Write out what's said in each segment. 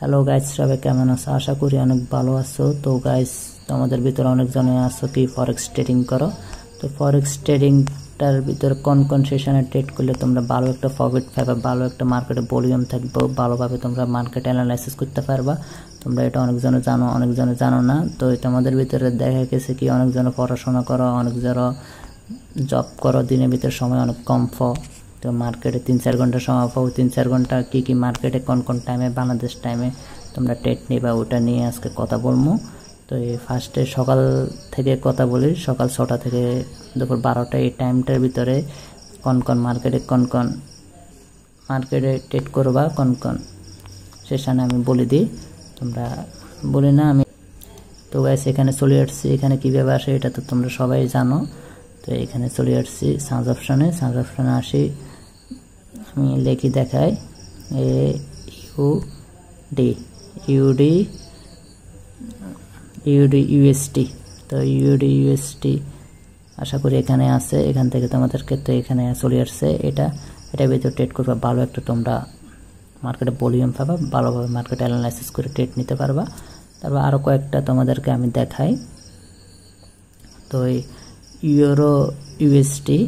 Hello guys, সবাই কেমন আছো? আশা করি অনেক ভালো আছো। তো গাইস, তোমাদের ভিতরে অনেকজনে আছো কি ফরেক্স ট্রেডিং করো। তো ফরেক্স ট্রেডিংটার ভিতরে কোন কোন সেশনে ট্রেড করলে তোমরা ভালো একটা প্রফিট পাবে, ভালো একটা মার্কেটে ভলিউম থাকবে, ভালোভাবে তোমরা মার্কেট অ্যানালাইসিস করতে পারবা। তোমরা এটা অনেকজনে জানো, অনেকজনে জানো না। তো তোমাদের ভিতরে দেখা গেছে কি অনেকজনে পড়াশোনা করো, অনেকজনে জব করো, দিনের ভিতরে সময় অনেক কম পাও। তো মার্কেটে 3-4 ঘন্টা সময় পাও। 3-4 ঘন্টা কি মার্কেটে কোন কোন টাইমে, বাংলাদেশ টাইমে তোমরা ট্রেড নিবা, ওটা নিয়ে আজকে কথা বলবো। তো এই ফার্স্টে সকাল থেকে কথা বলি, সকাল 6টা থেকে দুপুর 12টা, এই টাইমটার ভিতরে কোন কোন মার্কেটে ট্রেড করবা, কোন কোন সেশনে আমি বলে দিই, তোমরা বলি না আমি। তো গাইস, এখানে চলে আসছি। এখানে কীভাবে আসে এটা তো তোমরা সবাই জানো। তো এখানে চলে আসছি সার্চ অপশনে আসি, আমি লেখি দেখাই ইউডি। তো ইউডি আশা করি এখানে আছে। এখান থেকে তোমাদেরকে তো এখানে চলে আসছে। এটা ভিতরে ট্রেড করবা, ভালো একটা তোমরা মার্কেটে ভলিউম পাবা, ভালোভাবে মার্কেট অ্যানালাইসিস করে ট্রেড নিতে পারবা। তারপর আরও কয়েকটা তোমাদেরকে আমি দেখাই। তো euro USD,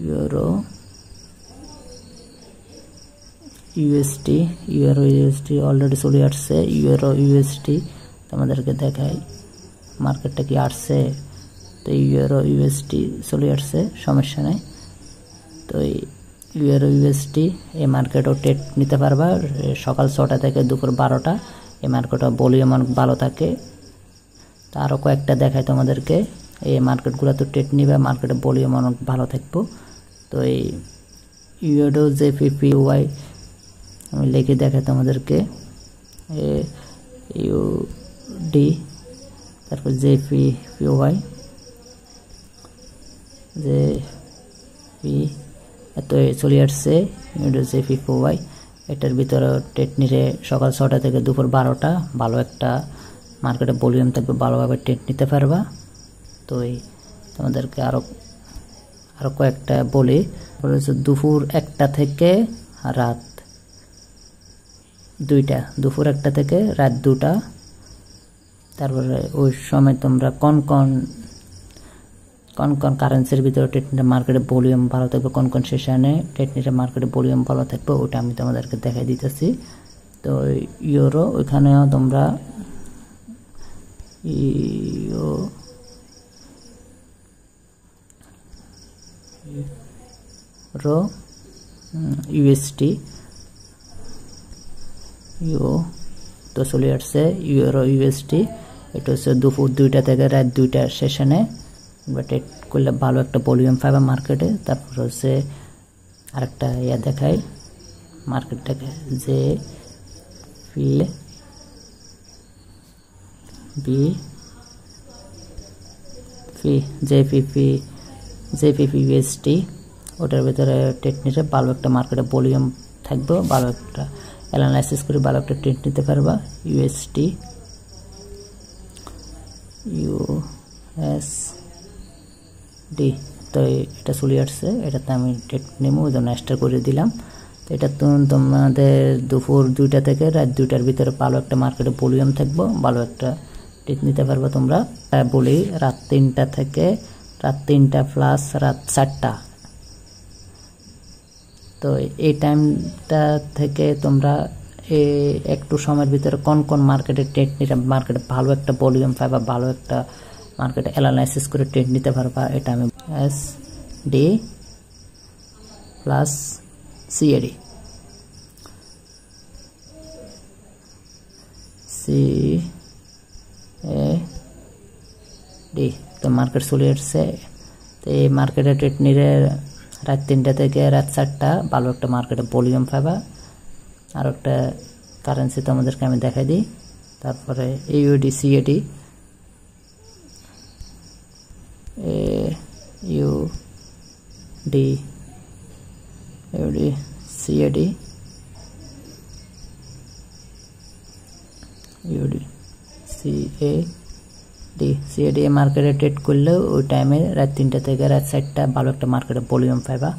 euro USD already চলে আসছে। ইউরো ইউএসডি তোমাদেরকে দেখাই মার্কেটটা কি আসছে। তো ইউরো ইউএসডি চলে আসছে, সমস্যা নেই। তো ইউরো ইউএসডি এই মার্কেটও ট্রেড নিতে পারবা সকাল 6টা থেকে দুপুর 12টা। এই মার্কেটও ভলিউম অনেক ভালো থাকে। তো আরও কয়েকটা দেখাই তোমাদেরকে। এই মার্কেটগুলো তো ট্রেড নিবে, মার্কেটে ভলিউম অনেক ভালো থাকবো। তো এই ইউডো জেপিপিওয়াই আমি লিখে দেখাই তোমাদেরকে, ইউডি, তারপর জেপিপিওয়াই, এত চলে আসছে ইউডো জেপিপিওয়াই। এটার ভিতরে ট্রেড নিলে সকাল 6টা থেকে দুপুর 12টা, ভালো একটা মার্কেটে ভলিউম থাকবে, ভালোভাবে ট্রেড নিতে পারবা। তো তোমাদেরকে আরও কয়েকটা বলি। দুপুর 1টা থেকে রাত 2টা, দুপুর 1টা থেকে রাত 2টা। তারপরে ওই সময় তোমরা কোন কোন কারেন্সির ভিতরে ট্রেড নিলে মার্কেটে ভলিউম ভালো থাকবে, কোন কোন সেশনে ট্রেড নিলে মার্কেটে ভলিউম ভালো থাকবে, ওটা আমি তোমাদেরকে দেখাই দিতেছি। তো ইউরো, ওইখানেও তোমরা ইউরো ইউএসডি তো চলে আসছে। ইউরো ইউএসডি এটা হচ্ছে দুপুর 2টা থেকে রাত 2টা সেশনে ট্রেড করলে ভালো একটা ভলিউম পাবে মার্কেটে। তারপর হচ্ছে আরেকটা দেখাই মার্কেটটাকে, জেপিপি ইউএসডি, ওটার ভিতরে ট্রেড নিতে ভালো একটা মার্কেটে ভলিউম থাকবে, ভালো একটা অ্যানালাইসিস করে ভালো একটা ট্রেড নিতে পারবা। ইউএসডি তো এটা চলে আসছে, এটাতে আমি ট্রেড নেবো, ওই জন্য স্টার করে দিলাম। তো এটা তোমাদের দুপুর 2টা থেকে রাত 2টার ভিতরে ভালো একটা মার্কেটে ভলিউম থাকবো, ভালো একটা ট্রেড নিতে পারবো তোমরা। বলি রাত 3টা প্লাস রাত 4টা। তো এই টাইমটা থেকে তোমরা একটু সময়ের ভিতরে কোন মার্কেটে ট্রেড নিতে, মার্কেটে ভালো একটা ভলিউম পাবা, ভালো একটা মার্কেটে অ্যানালাইসিস করে ট্রেড নিতে পারবা। এটা আমি এসডি প্লাস সিএডি তো মার্কেট চলে আসছে। তো এই মার্কেটে ট্রেড নিলে রাত 3টা থেকে রাত 4টা ভালো একটা মার্কেটে ভলিউম পাবা। আর একটা কারেন্সি তোমাদেরকে আমি দেখাই দিই। তারপরে UD CAD, UD CAD, CAD মার্কেটে ট্রেড করলেও ওই টাইমে রাত 3টা থেকে রাত 4টা ভালো একটা মার্কেটে ভলিউম পাইবা,